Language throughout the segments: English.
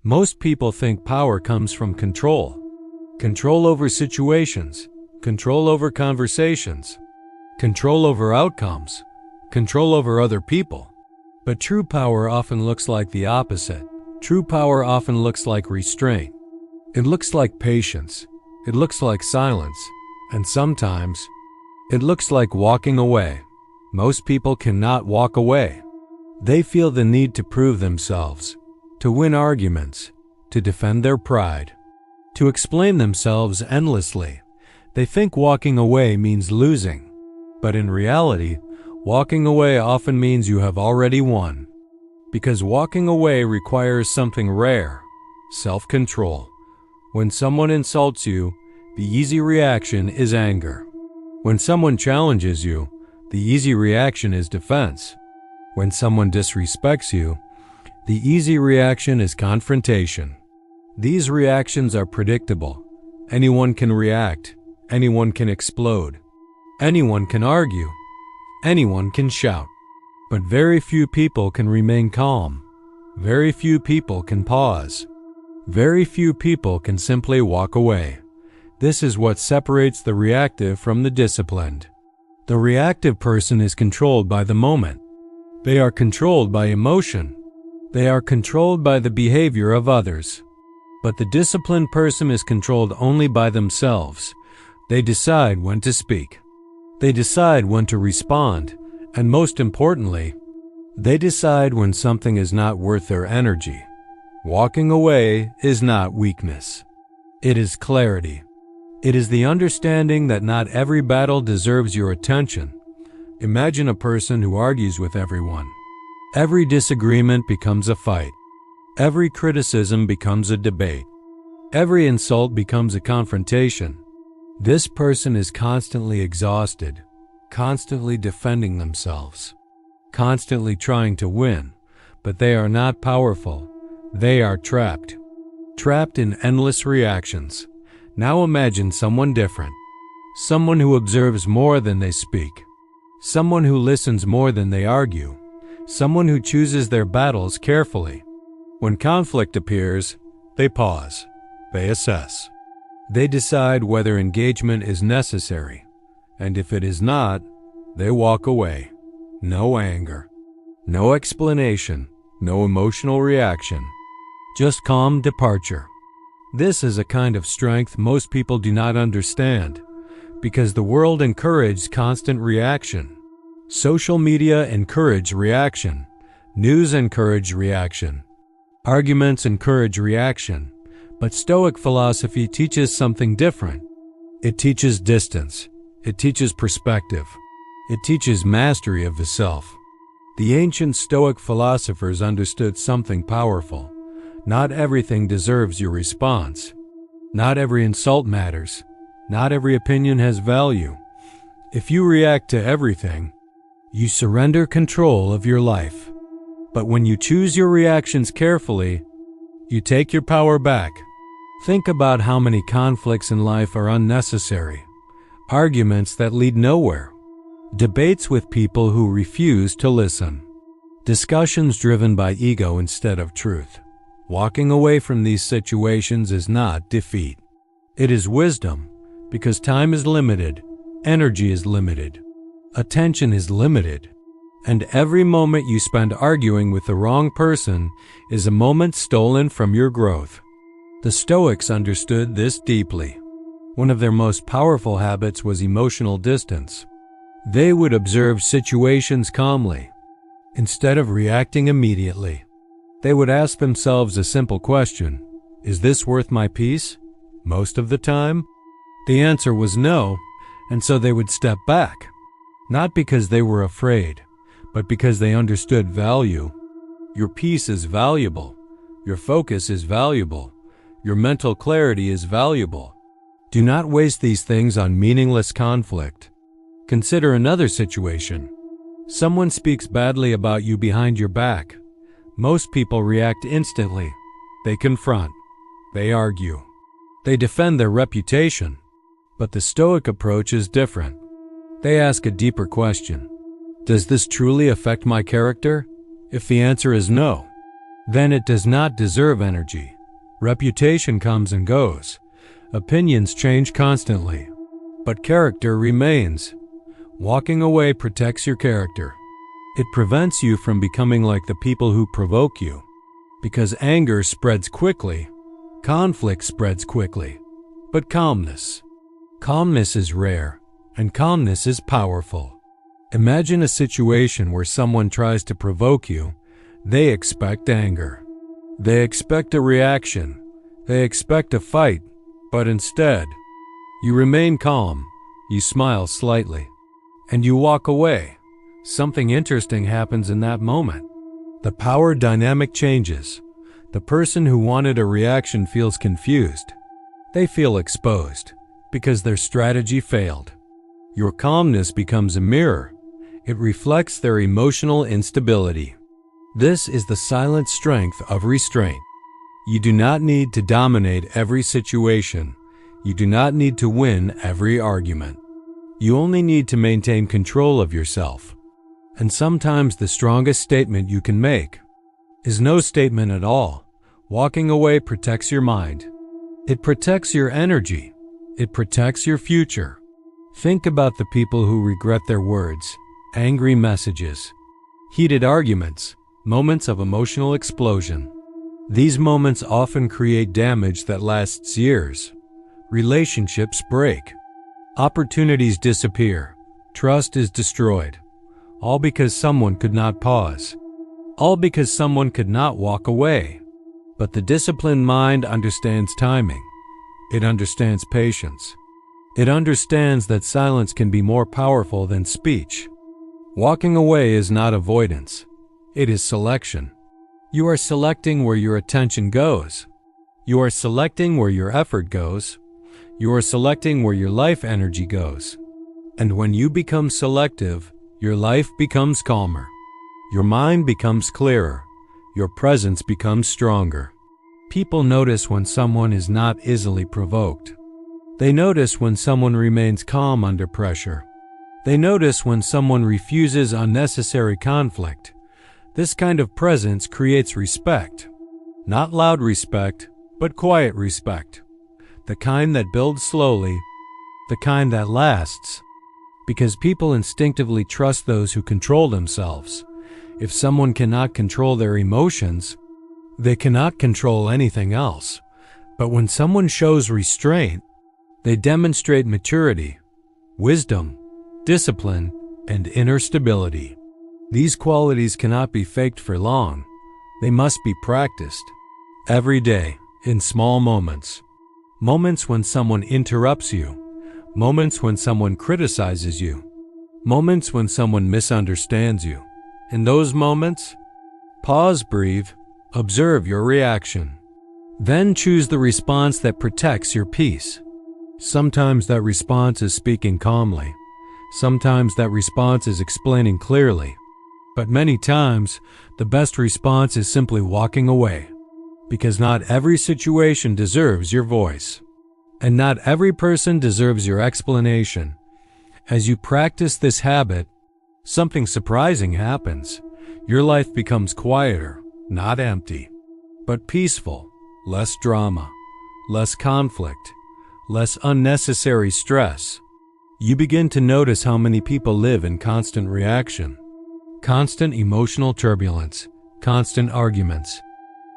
Most people think power comes from control. Control over situations, control over conversations, control over outcomes, control over other people. But true power often looks like the opposite. True power often looks like restraint. It looks like patience. It looks like silence. And sometimes, it looks like walking away. Most people cannot walk away. They feel the need to prove themselves, to win arguments, to defend their pride, to explain themselves endlessly. They think walking away means losing. But in reality, walking away often means you have already won. Because walking away requires something rare, self-control. When someone insults you, the easy reaction is anger. When someone challenges you, the easy reaction is defense. When someone disrespects you, the easy reaction is confrontation. These reactions are predictable. Anyone can react. Anyone can explode. Anyone can argue. Anyone can shout. But very few people can remain calm. Very few people can pause. Very few people can simply walk away. This is what separates the reactive from the disciplined. The reactive person is controlled by the moment. They are controlled by emotion. They are controlled by the behavior of others. But the disciplined person is controlled only by themselves. They decide when to speak. They decide when to respond. And most importantly, they decide when something is not worth their energy. Walking away is not weakness. It is clarity. It is the understanding that not every battle deserves your attention. Imagine a person who argues with everyone. Every disagreement becomes a fight. Every criticism becomes a debate. Every insult becomes a confrontation. This person is constantly exhausted, constantly defending themselves, constantly trying to win, but they are not powerful. They are trapped. Trapped in endless reactions. Now imagine someone different. Someone who observes more than they speak. Someone who listens more than they argue. Someone who chooses their battles carefully. When conflict appears, they pause. They assess. They decide whether engagement is necessary. And if it is not, they walk away. No anger. No explanation. No emotional reaction. Just calm departure. This is a kind of strength most people do not understand, because the world encourages constant reaction. Social media encourage reaction. News encourage reaction. Arguments encourage reaction. But Stoic philosophy teaches something different. It teaches distance. It teaches perspective. It teaches mastery of the self. The ancient Stoic philosophers understood something powerful. Not everything deserves your response. Not every insult matters. Not every opinion has value. If you react to everything, you surrender control of your life. But when you choose your reactions carefully, you take your power back. Think about how many conflicts in life are unnecessary. Arguments that lead nowhere. Debates with people who refuse to listen. Discussions driven by ego instead of truth. Walking away from these situations is not defeat. It is wisdom, because time is limited, energy is limited, attention is limited, and every moment you spend arguing with the wrong person is a moment stolen from your growth. The Stoics understood this deeply. One of their most powerful habits was emotional distance. They would observe situations calmly, instead of reacting immediately. They would ask themselves a simple question: is this worth my peace? Most of the time, the answer was no, and so they would step back. Not because they were afraid, but because they understood value. Your peace is valuable. Your focus is valuable. Your mental clarity is valuable. Do not waste these things on meaningless conflict. Consider another situation. Someone speaks badly about you behind your back. Most people react instantly. They confront. They argue. They defend their reputation. But the Stoic approach is different. They ask a deeper question. Does this truly affect my character? If the answer is no, then it does not deserve energy. Reputation comes and goes. Opinions change constantly. But character remains. Walking away protects your character. It prevents you from becoming like the people who provoke you. Because anger spreads quickly, conflict spreads quickly. But calmness is rare, and calmness is powerful. Imagine a situation where someone tries to provoke you. They expect anger. They expect a reaction. They expect a fight. But instead, you remain calm, you smile slightly, and you walk away. Something interesting happens in that moment. The power dynamic changes. The person who wanted a reaction feels confused. They feel exposed because their strategy failed. Your calmness becomes a mirror. It reflects their emotional instability. This is the silent strength of restraint. You do not need to dominate every situation. You do not need to win every argument. You only need to maintain control of yourself. And sometimes the strongest statement you can make is no statement at all. Walking away protects your mind. It protects your energy. It protects your future. Think about the people who regret their words, angry messages, heated arguments, moments of emotional explosion. These moments often create damage that lasts years. Relationships break. Opportunities disappear. Trust is destroyed. All because someone could not pause. All because someone could not walk away. But the disciplined mind understands timing. It understands patience. It understands that silence can be more powerful than speech. Walking away is not avoidance. It is selection. You are selecting where your attention goes. You are selecting where your effort goes. You are selecting where your life energy goes. And when you become selective, your life becomes calmer. Your mind becomes clearer. Your presence becomes stronger. People notice when someone is not easily provoked. They notice when someone remains calm under pressure. They notice when someone refuses unnecessary conflict. This kind of presence creates respect. Not loud respect, but quiet respect. The kind that builds slowly, the kind that lasts. Because people instinctively trust those who control themselves. If someone cannot control their emotions, they cannot control anything else. But when someone shows restraint, they demonstrate maturity, wisdom, discipline, and inner stability. These qualities cannot be faked for long. They must be practiced. Every day, in small moments. Moments when someone interrupts you. Moments when someone criticizes you. Moments when someone misunderstands you. In those moments, pause, breathe, observe your reaction. Then choose the response that protects your peace. Sometimes that response is speaking calmly. Sometimes that response is explaining clearly. But many times, the best response is simply walking away. Because not every situation deserves your voice. And not every person deserves your explanation. As you practice this habit, something surprising happens. Your life becomes quieter, not empty, but peaceful. Less drama, less conflict, less unnecessary stress. You begin to notice how many people live in constant reaction. Constant emotional turbulence, constant arguments,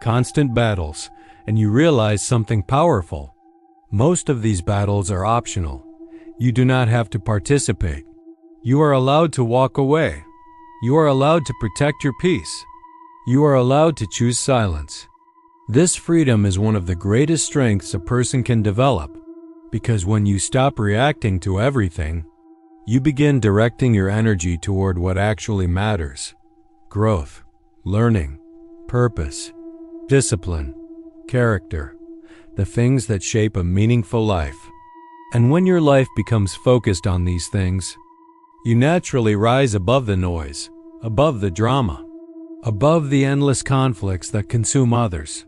constant battles, and you realize something powerful. Most of these battles are optional. You do not have to participate. You are allowed to walk away. You are allowed to protect your peace. You are allowed to choose silence. This freedom is one of the greatest strengths a person can develop, because when you stop reacting to everything, you begin directing your energy toward what actually matters: growth, learning, purpose, discipline, character, the things that shape a meaningful life. And when your life becomes focused on these things, you naturally rise above the noise, above the drama, above the endless conflicts that consume others.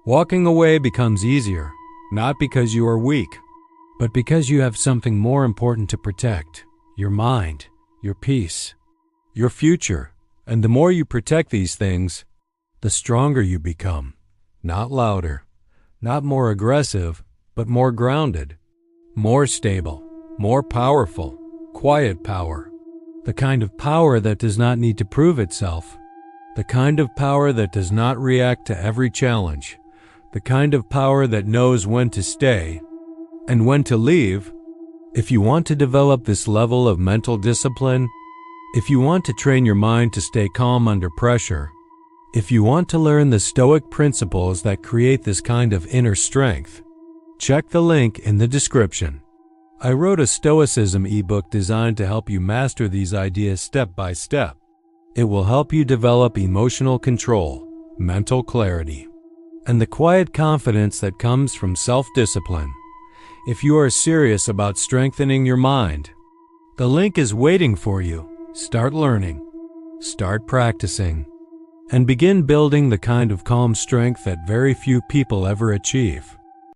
Walking away becomes easier, not because you are weak, but because you have something more important to protect: your mind, your peace, your future. And the more you protect these things, the stronger you become. Not louder, not more aggressive, but more grounded, more stable, more powerful, quiet power. The kind of power that does not need to prove itself. The kind of power that does not react to every challenge. The kind of power that knows when to stay and when to leave. If you want to develop this level of mental discipline, if you want to train your mind to stay calm under pressure, if you want to learn the Stoic principles that create this kind of inner strength, check the link in the description. I wrote a Stoicism ebook designed to help you master these ideas step by step. It will help you develop emotional control, mental clarity, and the quiet confidence that comes from self-discipline. If you are serious about strengthening your mind, the link is waiting for you. Start learning, start practicing, and begin building the kind of calm strength that very few people ever achieve.